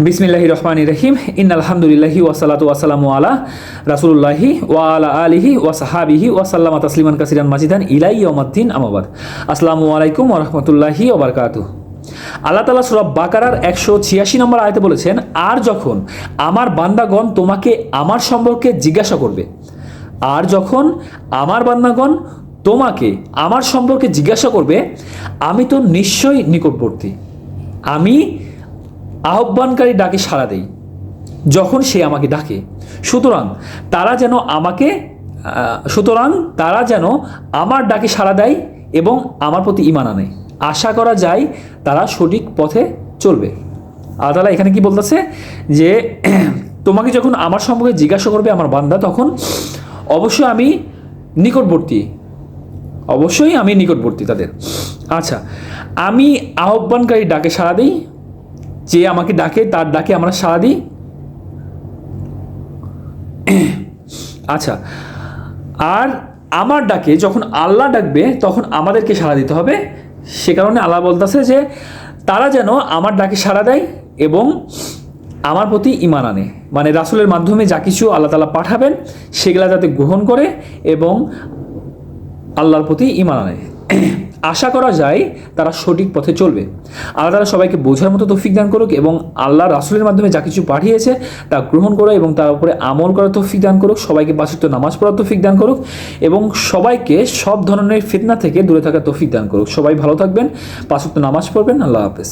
বিসমিল্লাহির রহমানির রহিম। ইন্নাল হামদুলিল্লাহি ওয়াসসালাতু ওয়াসসালামু আলা রাসূলিল্লাহি ওয়া আলা আলিহি ওয়া সাহাবিহি ওয়া সাল্লামা তাসলিমান কাসিরান মাজিদান ইলা ইয়াউমিদ্দিন, আম্মা বাদ। আসসালামু আলাইকুম ওয়া রাহমাতুল্লাহি ওয়া বারাকাতুহু। আল্লাহ তাআলা সূরা বাকারার 186 নম্বর আয়াতে বলেছেন, আর যখন আমার বান্দাগণ তোমাকে আমার সম্পর্কে জিজ্ঞাসা করবে, আর যখন আমার বান্দাগণ তোমাকে আমার সম্পর্কে জিজ্ঞাসা করবে, আমি তো নিশ্চয়ই নিকটবর্তী। আমি আহ্বানকারী ডাকে সাড়া দেই যখন সে আমাকে ডাকে। সুতরাং তারা যেন আমার ডাকে সাড়া দেয় এবং আমার প্রতি ঈমান আনে। আশা করা যায় তারা সঠিক পথে চলবে। আল্লাহ তাআলা এখানে কি বলতেছে যে তোমাকে যখন আমার সম্পর্কে জিজ্ঞাসা করবে আমার বান্দা, তখন অবশ্যই আমি নিকটবর্তী তাদের। আচ্ছা, আমি আহ্বানকারী ডাকে সাড়া দিই, যে আমাকে ডাকে তার ডাকে আমরা সাড়া দিই। আচ্ছা, আর আমার ডাকে যখন আল্লাহ ডাকবে তখন আমাদেরকে সাড়া দিতে হবে। সে কারণে আল্লাহ বলতেছে যে তারা যেন আমার ডাকে সাড়া দেয় এবং আমার প্রতি ঈমান আনে, মানে রাসূলের মাধ্যমে যা কিছু আল্লাহ তাআলা পাঠাবেন সেগুলা যাতে গ্রহণ করে এবং আল্লাহর প্রতি ঈমান আনে। আশা করা যায় তারা সঠিক পথে চলবে। আল্লাহ তাআলা সবাইকে বোঝার মতো তৌফিক দান করুক এবং আল্লাহ রাসূলের মাধ্যমে যা কিছু পাঠিয়েছে তা গ্রহণ করা এবং তার উপরে আমল করার তৌফিক দান করুক। সবাইকে পাঁচ ওয়াক্ত নামাজ পড়ার তৌফিক দান করুক এবং সবাইকে সব ধরনের ফিতনা থেকে দূরে থাকার তৌফিক দান করুক। সবাই ভালো থাকবেন, পাঁচ ওয়াক্ত নামাজ পড়বেন। আল্লাহ হাফেজ।